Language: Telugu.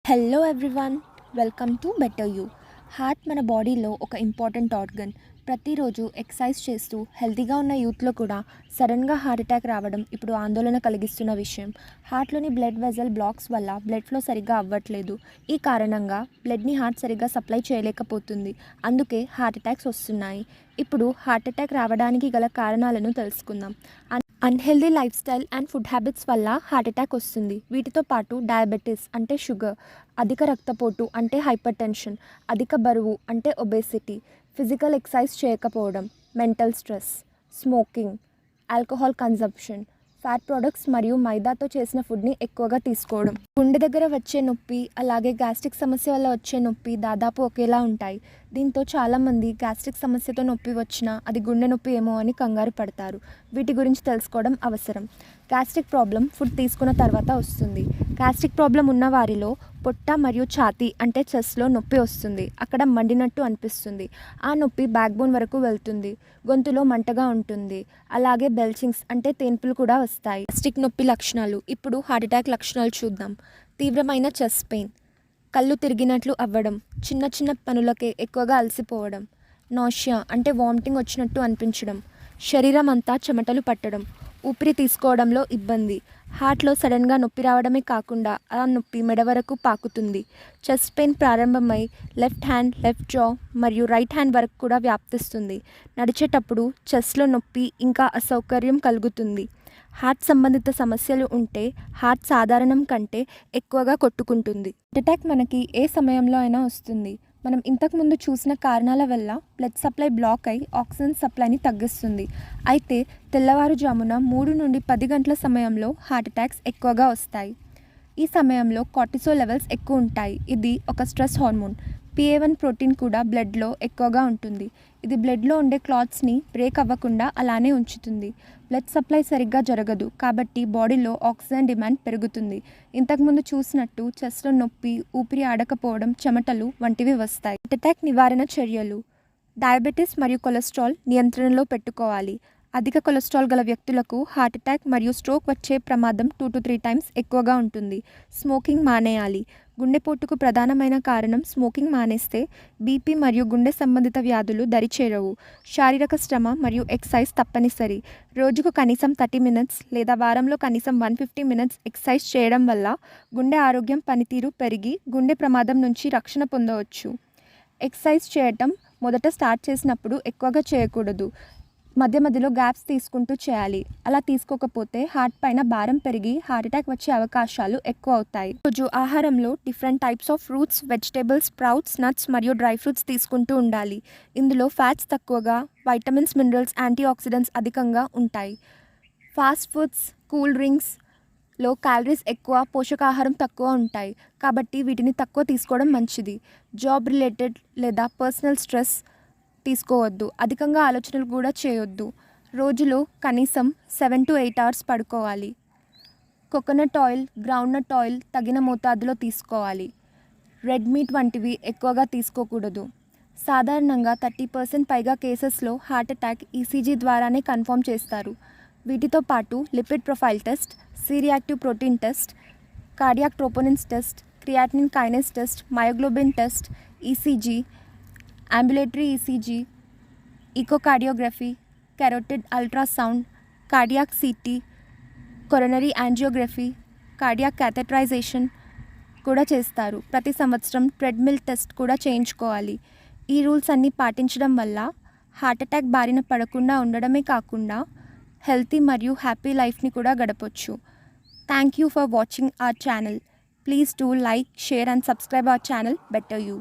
Hello everyone, welcome to better you. Heart మన బాడీలో ఒక ఇంపార్టెంట్ ఆర్గన్. ప్రతిరోజు ఎక్సర్సైజ్ చేస్తూ హెల్తీగా ఉన్న యూత్లో కూడా సడన్గా హార్ట్ అటాక్ రావడం ఇప్పుడు ఆందోళన కలిగిస్తున్న విషయం. హార్ట్లోని బ్లడ్ వెజల్ బ్లాక్స్ వల్ల బ్లడ్ ఫ్లో సరిగ్గా అవ్వట్లేదు. ఈ కారణంగా బ్లడ్ని హార్ట్ సరిగ్గా సప్లై చేయలేకపోతుంది. అందుకే హార్ట్ అటాక్స్ వస్తున్నాయి. ఇప్పుడు హార్ట్ అటాక్ రావడానికి గల కారణాలను తెలుసుకుందాం. Unhealthy life style and food habits వల్ల హార్ట్ అటాక్ వస్తుంది. వీటితో పాటు డయాబెటీస్ అంటే షుగర్, అధిక రక్తపోటు అంటే హైపర్ టెన్షన్, అధిక బరువు అంటే ఒబేసిటీ, ఫిజికల్ ఎక్సర్సైజ్ చేయకపోవడం, mental stress, smoking, alcohol consumption, fat products మరియు మైదాతో చేసిన ఫుడ్ని ఎక్కువగా తీసుకోవడం, గుండె దగ్గర వచ్చే నొప్పి, అలాగే గ్యాస్ట్రిక్ సమస్య వల్ల వచ్చే నొప్పి దాదాపు ఒకేలా ఉంటాయి. దీంతో చాలామంది గ్యాస్ట్రిక్ సమస్యతో నొప్పి వచ్చినా అది గుండె నొప్పి ఏమో అని కంగారు పడతారు. వీటి గురించి తెలుసుకోవడం అవసరం. గ్యాస్ట్రిక్ ప్రాబ్లం ఫుడ్ తీసుకున్న తర్వాత వస్తుంది. గ్యాస్ట్రిక్ ప్రాబ్లం ఉన్న వారిలో పొట్ట మరియు ఛాతీ అంటే చెస్ట్లో నొప్పి వస్తుంది. అక్కడ మండినట్టు అనిపిస్తుంది. ఆ నొప్పి బ్యాక్ బోన్ వరకు వెళ్తుంది. గొంతులో మంటగా ఉంటుంది. అలాగే బెల్చింగ్స్ అంటే తేన్పులు కూడా వస్తాయి. గ్యాస్ట్రిక్ నొప్పి లక్షణాలు. ఇప్పుడు హార్ట్ అటాక్ లక్షణాలు చూద్దాం. తీవ్రమైన చెస్ట్ పెయిన్, కళ్ళు తిరిగినట్లు అవ్వడం, చిన్న చిన్న పనులకే ఎక్కువగా అలసిపోవడం, నాషియా అంటే వామిటింగ్ వచ్చినట్టు అనిపించడం, శరీరం అంతా చెమటలు పట్టడం, ఊపిరి తీసుకోవడంలో ఇబ్బంది, హార్ట్లో సడన్గా నొప్పి రావడమే కాకుండా ఆ నొప్పి మెడ వరకు పాకుతుంది. చెస్ట్ పెయిన్ ప్రారంభమై లెఫ్ట్ హ్యాండ్, లెఫ్ట్ జా మరియు రైట్ హ్యాండ్ వరకు కూడా వ్యాప్తిస్తుంది. నడిచేటప్పుడు చెస్ట్లో నొప్పి ఇంకా అసౌకర్యం కలుగుతుంది. హార్ట్ సంబంధిత సమస్యలు ఉంటే హార్ట్ సాధారణం కంటే ఎక్కువగా కొట్టుకుంటుంది. హార్ట్ అటాక్ మనకి ఏ సమయంలో అయినా వస్తుంది. మనం ఇంతకుముందు చూసిన కారణాల వల్ల బ్లడ్ సప్లై బ్లాక్ అయి ఆక్సిజన్ సప్లైని తగ్గిస్తుంది. అయితే తెల్లవారుజామున 3 నుండి 10 గంటల సమయంలో హార్ట్ అటాక్స్ ఎక్కువగా వస్తాయి. ఈ సమయంలో కార్టిసోల్ లెవెల్స్ ఎక్కువ ఉంటాయి. ఇది ఒక స్ట్రెస్ హార్మోన్. PA1 ప్రోటీన్ కూడా బ్లడ్లో ఎక్కువగా ఉంటుంది. ఇది బ్లడ్లో ఉండే క్లాట్స్ని బ్రేక్ అవ్వకుండా అలానే ఉంచుతుంది. బ్లడ్ సప్లై సరిగ్గా జరగదు కాబట్టి బాడీలో ఆక్సిజన్ డిమాండ్ పెరుగుతుంది. ఇంతకుముందు చూసినట్టు చెస్ట్లో నొప్పి, ఊపిరి ఆడకపోవడం, చెమటలు వంటివి వస్తాయి. హార్ట్ అటాక్ నివారణ చర్యలు. డయాబెటీస్ మరియు కొలెస్ట్రాల్ నియంత్రణలో పెట్టుకోవాలి. అధిక కొలెస్ట్రాల్ గల వ్యక్తులకు హార్ట్ అటాక్ మరియు స్ట్రోక్ వచ్చే ప్రమాదం 2 to 3 times ఎక్కువగా ఉంటుంది. స్మోకింగ్ మానేయాలి. గుండెపోటుకు ప్రధానమైన కారణం స్మోకింగ్ మానేస్తే బీపీ మరియు గుండె సంబంధిత వ్యాధులు దరిచేరవు. శారీరక శ్రమ మరియు ఎక్సర్సైజ్ తప్పనిసరి. రోజుకు కనీసం 30 minutes లేదా వారంలో కనీసం 150 minutes ఎక్సర్సైజ్ చేయడం వల్ల గుండె ఆరోగ్యం, పనితీరు పెరిగి గుండె ప్రమాదం నుంచి రక్షణ పొందవచ్చు. ఎక్సర్సైజ్ చేయటం మొదట స్టార్ట్ చేసినప్పుడు ఎక్కువగా చేయకూడదు. మధ్య మధ్యలో గ్యాప్స్ తీసుకుంటూ చేయాలి. అలా తీసుకోకపోతే హార్ట్ పైన భారం పెరిగి హార్ట్ అటాక్ వచ్చే అవకాశాలు ఎక్కువ అవుతాయి. రోజు ఆహారంలో different types of fruits, vegetables, sprouts, nuts మరియు డ్రై ఫ్రూట్స్ తీసుకుంటూ ఉండాలి. ఇందులో ఫ్యాట్స్ తక్కువగా, వైటమిన్స్, మినరల్స్, యాంటీ ఆక్సిడెంట్స్ అధికంగా ఉంటాయి. ఫాస్ట్ ఫుడ్స్, కూల్ డ్రింక్స్లో క్యాలరీస్ ఎక్కువ, పోషకాహారం తక్కువ ఉంటాయి కాబట్టి వీటిని తక్కువ తీసుకోవడం మంచిది. జాబ్ రిలేటెడ్ లేదా పర్సనల్ స్ట్రెస్ తీసుకోవద్దు. అధికంగా ఆలోచనలు కూడా చేయొద్దు. రోజులో కనీసం 7 to 8 hours పడుకోవాలి. కోకోనట్ ఆయిల్, గ్రౌండ్నట్ ఆయిల్ తగిన మోతాదులో తీసుకోవాలి. రెడ్ మీట్ వంటివి ఎక్కువగా తీసుకోకూడదు. సాధారణంగా 30% పైగా కేసెస్లో హార్ట్ అటాక్ ECG ద్వారానే కన్ఫర్మ్ చేస్తారు. వీటితో పాటు lipid profile test, C-reactive protein test, cardiac troponins test, creatinine kinase test, myoglobin test, ECG, ambulatory ECG, echocardiography, carotid ultrasound, cardiac CT, coronary angiography, cardiac catheterization కూడా చేస్తారు. ప్రతి సంవత్సరం ట్రెడ్మిల్ టెస్ట్ కూడా చేయించుకోవాలి. ఈ రూల్స్ అన్నీ పాటించడం వల్ల హార్ట్ అటాక్ బారిన పడకుండా ఉండడమే కాకుండా హెల్తీ మరియు హ్యాపీ లైఫ్ని కూడా గడపొచ్చు. Thank you for watching our channel. Please do like, share and subscribe our channel better you.